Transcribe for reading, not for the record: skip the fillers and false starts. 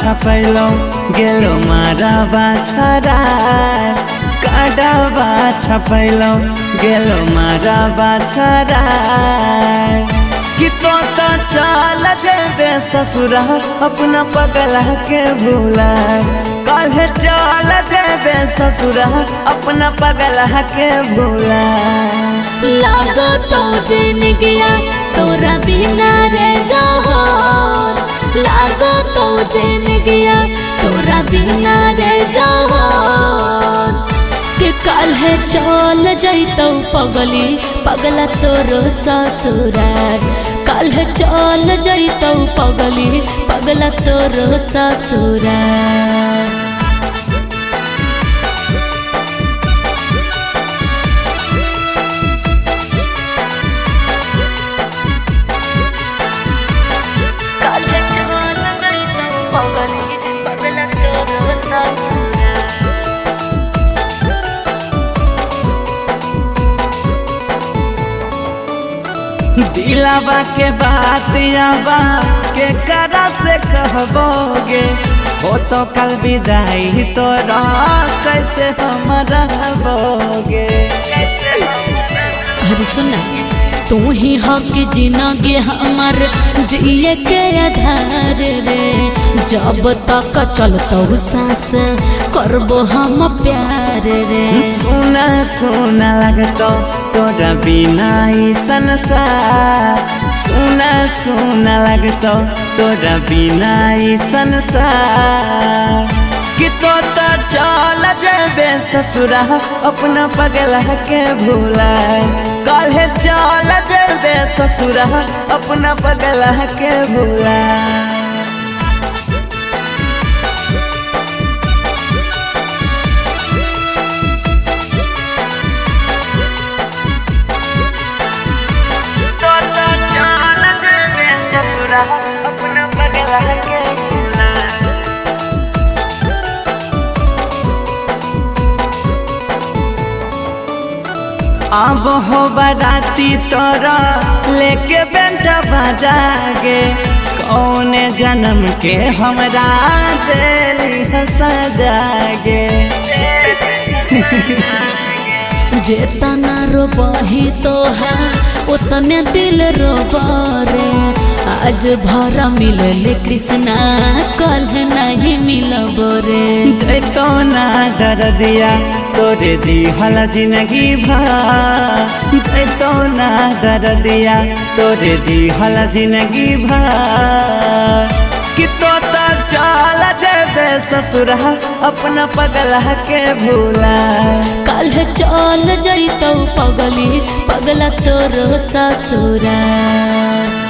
छपैलो गेलो माराबा छरा काडाबा छपैलो गेलो माराबा छरा कि तो चल जेबे ससुरा अपना पगला के भूला काल्हे चल जेबे ससुरा अपना पगला के भूला लागो तो जिन गया तोरा बिना रे जहान लागो तो जिन गया तोरा बिना रे जहान कि काल्हे चल जैतौ पगली पगला तोरो ससुरार काल्हे चल जैतौ पगली पगला तोरो ससुरार दिलावा के बात याबा के करा से कहबोगे हो तो कल विदाई तोरा कैसे हम रहबोगे। अरे सुना तू ही हक जिनगे हमर जिए के आधार रे जब तक चलतौ सांस करबो हम प्यार रे सुना सुना लगतो तोरा बिना ही संसार सुना सुना लगतो तोरा बिना ही संसार कि तो चल जेबे ससुरा अपना पगला के भूला काल्हे चल जेबे ससुरा अपना पगला के भूला अपना पगला के भूला अब हो बराती तोरा लेके बेटा बजागे कौन जन्म के हमरा दिल सजागे जेतना रोबही तोहार उतने दिल रोबरे आज भरा मिलले कृष्णा कल नहीं मिलब रे जैतो ना डर दिया तोरे दिहल जिंदगी भर जैतो ना डर दिया तोरे दिहल जिंदगी भर कि तो चल जेबे ससुरा अपना पगला के भूला काल्हे चल जैतौ पगली पगला तोरो ससुरार।